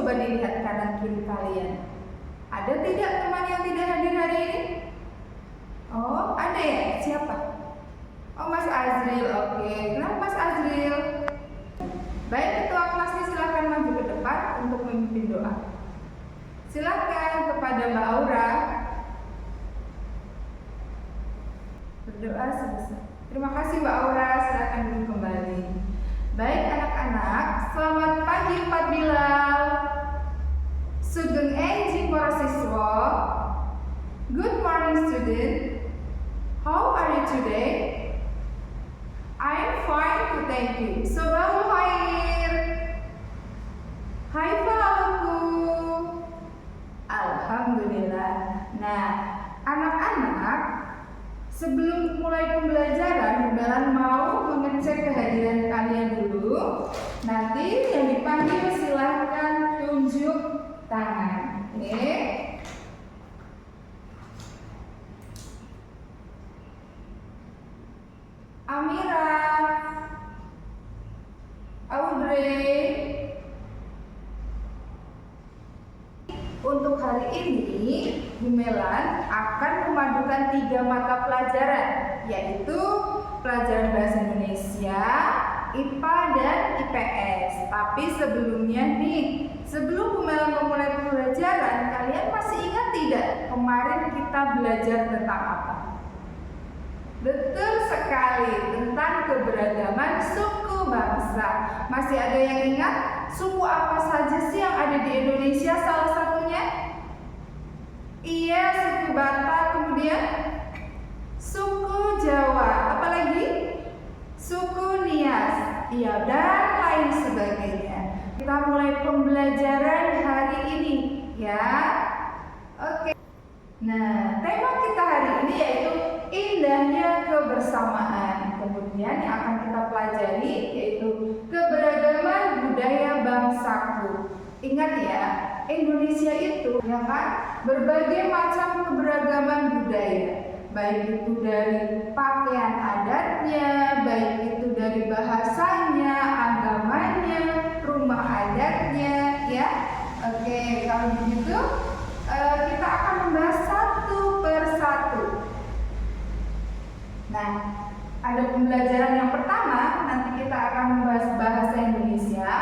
coba dilihat kanan kiri kalian. Ada tidak teman yang tidak hadir hari ini? Oh, ada ya? Siapa? Oh, Mas Azril. Oke, kenapa Mas Azril? Baik, ketua kelasnya silakan maju ke depan untuk memimpin doa. Silakan kepada Mbak Aura. Berdoa selesai. Terima kasih Mbak Aura, silakan duduk kembali. Baik anak-anak, selamat pagi Pak Bilal. Sugeng enjing para siswa. Good morning student. How are you today? I'm fine, thank you. Sabahul khair. Hai Falaku. Alhamdulillah. Nah, anak-anak, sebelum mulai pembelajaran, Belan mau mengecek kehadiran kalian dulu. Nanti yang dipanggil silahkan tunjuk tangan. Oke. Amira, Audrey. Untuk hari ini, Gumelan akan memadukan 3 mata pelajaran, yaitu pelajaran Bahasa Indonesia, IPA, dan IPS. Tapi sebelumnya nih, sebelum Gumelan memulai pembelajaran, kalian masih ingat tidak kemarin kita belajar tentang apa? Betul sekali, tentang keberagaman suku bangsa. Masih ada yang ingat suku apa saja sih yang ada di Indonesia salah satunya? Iya, suku Batak, kemudian suku Jawa, apalagi? Suku Nias, iya, dan lain sebagainya. Kita mulai pembelajaran hari ini, ya. Oke. Nah, tema kita hari ini yaitu indahnya kebersamaan. Kemudian yang akan kita pelajari yaitu keberagaman budaya bangsaku. Ingat ya, Indonesia itu ya kan berbagai macam keberagaman budaya. Baik itu dari pakaian adatnya, baik itu dari bahasanya, agamanya, rumah adatnya, ya. Oke, kalau begitu kita akan membahas satu persatu. Nah, ada pembelajaran yang pertama, nanti kita akan membahas bahasa Indonesia,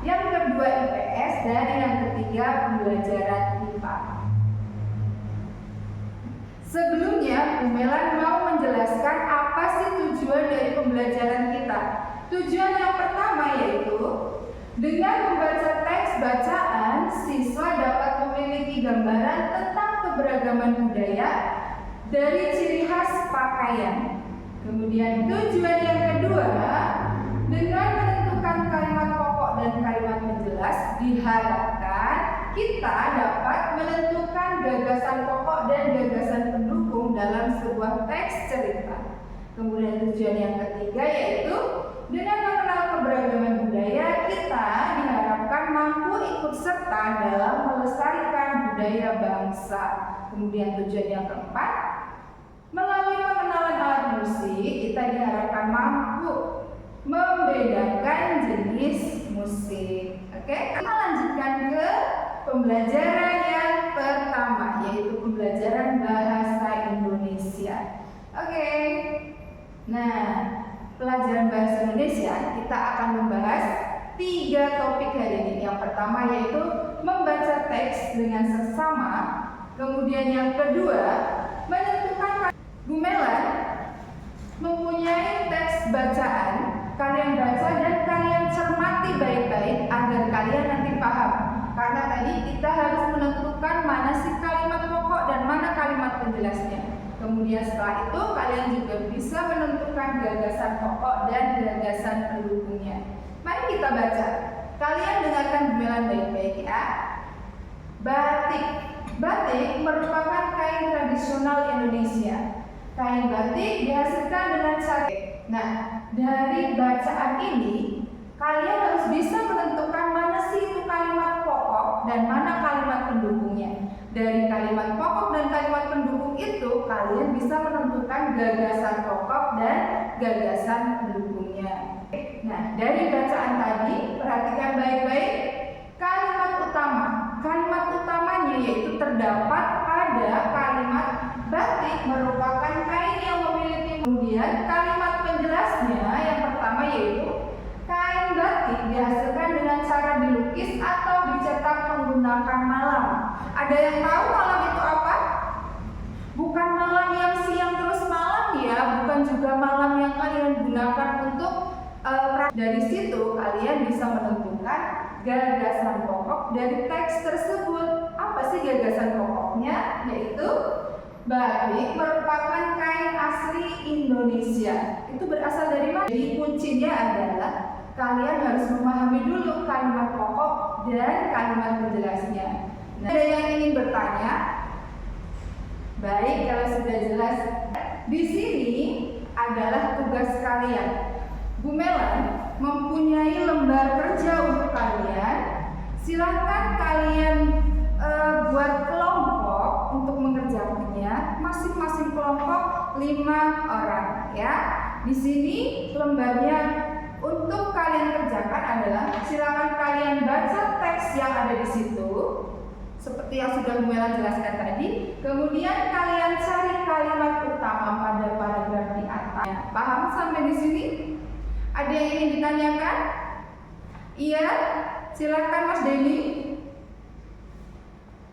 yang kedua IPS, dan yang ketiga pembelajaran IPA. Sebelumnya, Gumelan mau menjelaskan apa sih tujuan dari pembelajaran kita. Tujuan yang pertama yaitu dengan membaca teks bacaan, siswa dapat memiliki gambaran tentang keberagaman budaya dari ciri khas pakaian. Kemudian tujuan yang kedua, dengan menentukan kalimat pokok dan kalimat penjelas, diharapkan kita dapat menentukan gagasan pokok dan gagasan pendukung dalam sebuah teks cerita. Kemudian tujuan yang ketiga yaitu dengan mengenal keberagaman budaya, kita diharapkan mampu ikut serta dalam melestarikan budaya bangsa. Kemudian tujuan yang keempat, melalui pengenalan alat musik, kita diharapkan mampu membedakan jenis musik. Oke, kita lanjutkan ke pembelajaran yang pertama, yaitu pembelajaran bahasa Indonesia. Oke. Nah, pelajaran bahasa Indonesia kita akan membahas 3 topik hari ini. Yang pertama yaitu membaca teks dengan seksama. Kemudian yang kedua, menentukan. Gumelan mempunyai teks bacaan. Kalian baca dan kalian cermati baik-baik agar kalian nanti paham. Karena tadi kita harus menentukan mana sih kalimat pokok dan mana kalimat penjelasnya. Kemudian setelah itu kalian juga bisa menentukan gagasan pokok dan gagasan pendukungnya. Mari kita baca. Kalian dengarkan Gumelan baik-baik ya. Batik. Batik merupakan kain tradisional Indonesia. Kain batik dihasilkan dengan cara. Nah, dari bacaan ini kalian harus bisa menentukan mana sih itu kalimat pokok dan mana kalimat pendukungnya. Dari kalimat pokok dan kalimat pendukung itu kalian bisa menentukan gagasan pokok dan gagasan pendukungnya. Nah, dari bacaan tadi perhatikan baik-baik kalimat utama merupakan kain yang memiliki. Kemudian kalimat penjelasnya yang pertama yaitu kain batik dihasilkan dengan cara dilukis atau dicetak menggunakan malam. Ada yang tahu malam itu apa? Bukan malam yang siang terus malam ya, bukan juga malam yang kalian gunakan untuk dari situ kalian bisa menentukan gagasan pokok dari teks tersebut. Apa sih gagasan pokoknya? Yaitu batik merupakan kain asli Indonesia. Itu berasal dari mana? Jadi kuncinya adalah kalian harus memahami dulu kalimat pokok dan kalimat penjelasnya. Nah, ada yang ingin bertanya? Baik, kalau sudah jelas, di sini adalah tugas kalian. Bu Melan mempunyai lembar kerja untuk kalian. Silahkan kalian buat kelompok untuk mengerjakannya. Masing-masing kelompok 5 orang ya. Di sini lembarnya untuk kalian kerjakan adalah silakan kalian baca teks yang ada di situ seperti yang sudah Bu Melan jelaskan tadi. Kemudian kalian cari kalimat utama pada paragraf di atas. Paham sampai di sini? Ada yang ingin ditanyakan? Iya, silakan Mas Denny.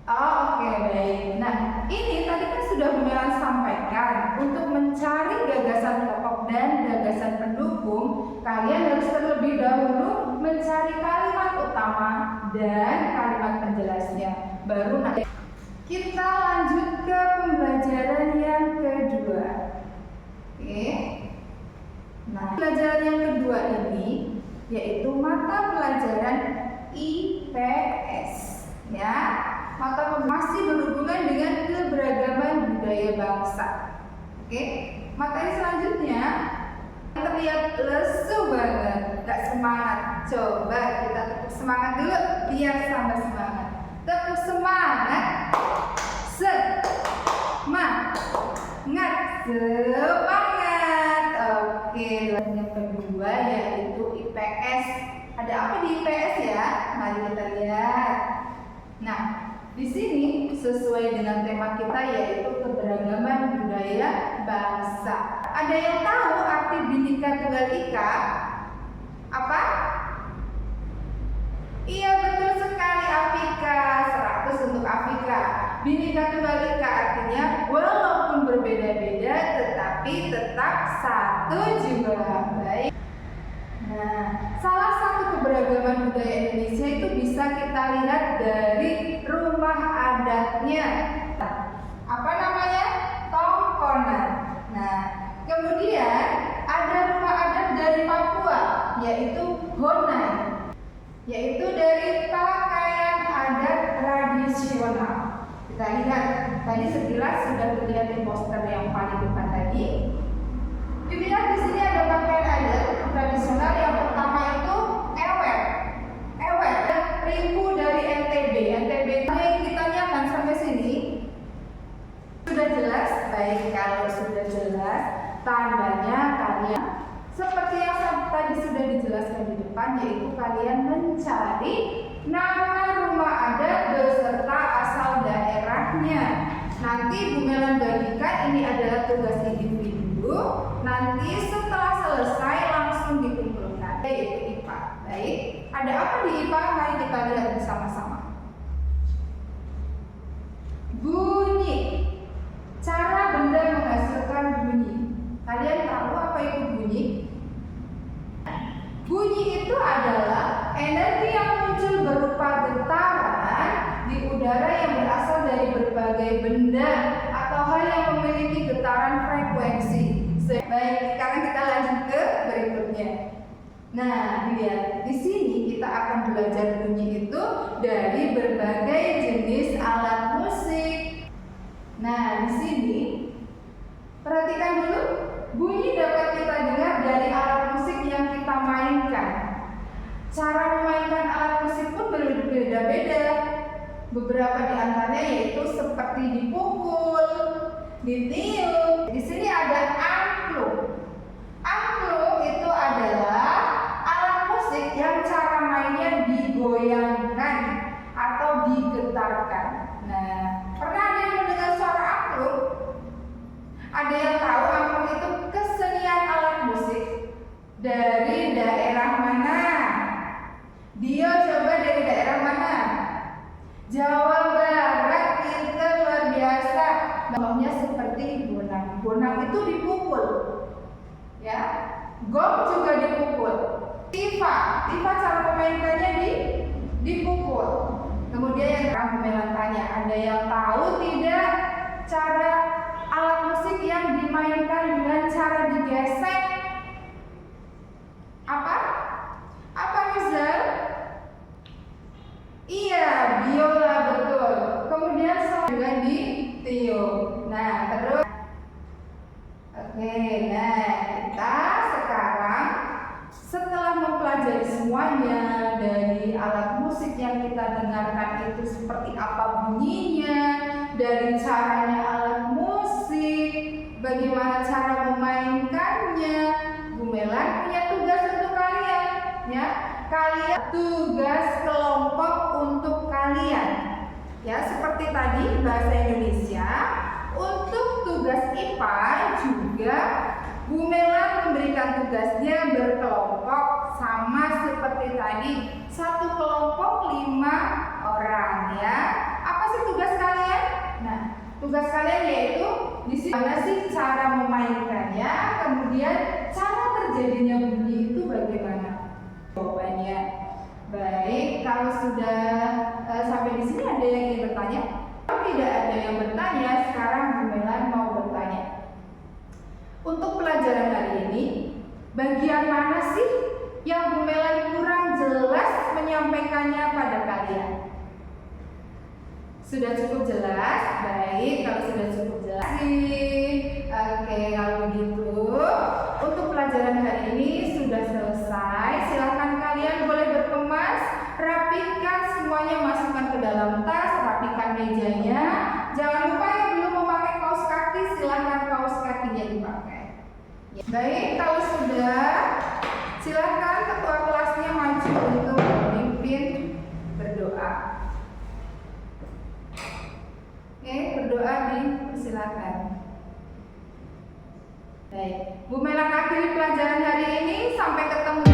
Oh, oke, baik. Nah, ini tadi kan sudah Bu Melan sampaikan untuk mencari gagasan pokok dan gagasan pendukung, kalian harus terlebih dahulu mencari kalimat utama dan kalimat penjelasnya. Baru nanti kita lanjut ke pembelajaran yang kedua. Oke. Nah, pelajaran yang kedua ini yaitu mata pelajaran IPS ya. Mata masih berhubungan dengan keberagaman budaya bangsa. Oke. Materi selanjutnya terlihat lesu banget, gak semangat. Coba kita tepuk semangat dulu biar sama semangat. Tepuk semangat. Semangat. Oke, yang kedua yaitu IPS. Ada apa di IPS ya? Mari kita lihat. Nah, di sini sesuai dengan tema kita yaitu keberagaman budaya bangsa. Ada yang tahu arti Bhinneka Tunggal Ika? Apa? Iya, betul sekali, Afrika. 100 untuk Afrika. Bhinneka Tunggal Ika artinya walaupun berbeda-beda tetapi tetap satu juga. Baik. Nah, salah satu keberagaman budaya Indonesia itu bisa kita lihat dari rumah adatnya. Apa namanya? Tongkonan. Nah, kemudian ada rumah adat dari Papua yaitu Honai, yaitu dari pakaian adat tradisional. Kita lihat tadi sekilas sudah terlihat di poster yang paling depan tadi. Dilihat di sini ada pakaian adat tradisional. Yang pertama itu ewer. Ewer ribu dari NTB. NTB yang ditanyakan sampai sini sudah jelas. Baik, kalau sudah jelas tandanya kalian seperti yang tadi sudah dijelaskan di depan, yaitu kalian mencari nama rumah adat beserta asal daerahnya. Nanti Bu Melan bagikan ini adalah tugas individu. Nanti setelah selesai langsung dikumpulkan, yaitu IPA. Baik, ada apa di IPA? Mari kita lihat bersama-sama. Bunyi. Cara benda menghasilkan bunyi. Kalian tahu apa itu bunyi? Bunyi itu adalah energi yang muncul berupa getaran di udara yang berasal dari berbagai benda atau hal yang memiliki getaran frekuensi. Baik, sekarang kita lanjut ke berikutnya. Nah, lihat di sini kita akan belajar bunyi itu dari berbagai jenis alat musik. Nah, di sini perhatikan dulu, bunyi dapat kita dengar dari alat musik yang kita mainkan. Cara memainkan alat musik pun berbeda-beda. Beberapa di antaranya yaitu seperti dipukul, ditiup. Di sini ada angklung. Angklung itu adalah alat musik yang cara mainnya digoyangkan atau digetarkan. Nah, pernah ada yang mendengar suara angklung? Jawa Barat pinter luar biasa. Contohnya seperti bonang. Bonang itu dipukul. Ya. Gong juga dipukul. Tifa cara memainkannya dipukul. Kemudian yang Gumelan tanya, ada yang tahu tidak cara alat musik yang dimainkan dengan cara digesek? Apa Rizal? Iya, biola, betul. Kemudian dengan ditiup. Nah, terus oke, nah kita sekarang setelah mempelajari semuanya, dari alat musik yang kita dengarkan itu seperti apa bunyinya, dari caranya alat musik, bagaimana cara memainkannya, Gumelan punya tugas untuk kalian, ya. Kalian tugas kelompok untuk kalian, ya, seperti tadi bahasa Indonesia. Untuk tugas IPA juga Gumelan memberikan tugasnya berkelompok, sama seperti tadi, satu kelompok 5 orang, ya. Apa sih tugas kalian? Nah, tugas kalian yaitu di sini mana sih cara memainkannya, kemudian cara terjadinya bunyi itu bagaimana? Jawabannya. Baik, kalau sudah sampai di sini ada yang ingin bertanya? Kalau tidak ada yang bertanya, sekarang Gumelan mau bertanya. Untuk pelajaran hari ini, bagian mana sih yang Gumelan kurang jelas menyampaikannya pada kalian? Sudah cukup jelas? Baik, kalau sudah cukup jelas. Oke, kalau begitu, untuk pelajaran hari ini sudah selesai. Silakan kalian boleh berkemas, rapikan semuanya, masukkan ke dalam tas, rapikan mejanya. Jangan lupa yang belum memakai kaos kaki, silakan kaos kakinya dipakai. Baik, kalau sudah, silakan ketua kelasnya maju untuk memimpin berdoa. Oke, berdoa dipersilakan. Baik, Gumelan akhiri pelajaran hari ini. Sampai ketemu.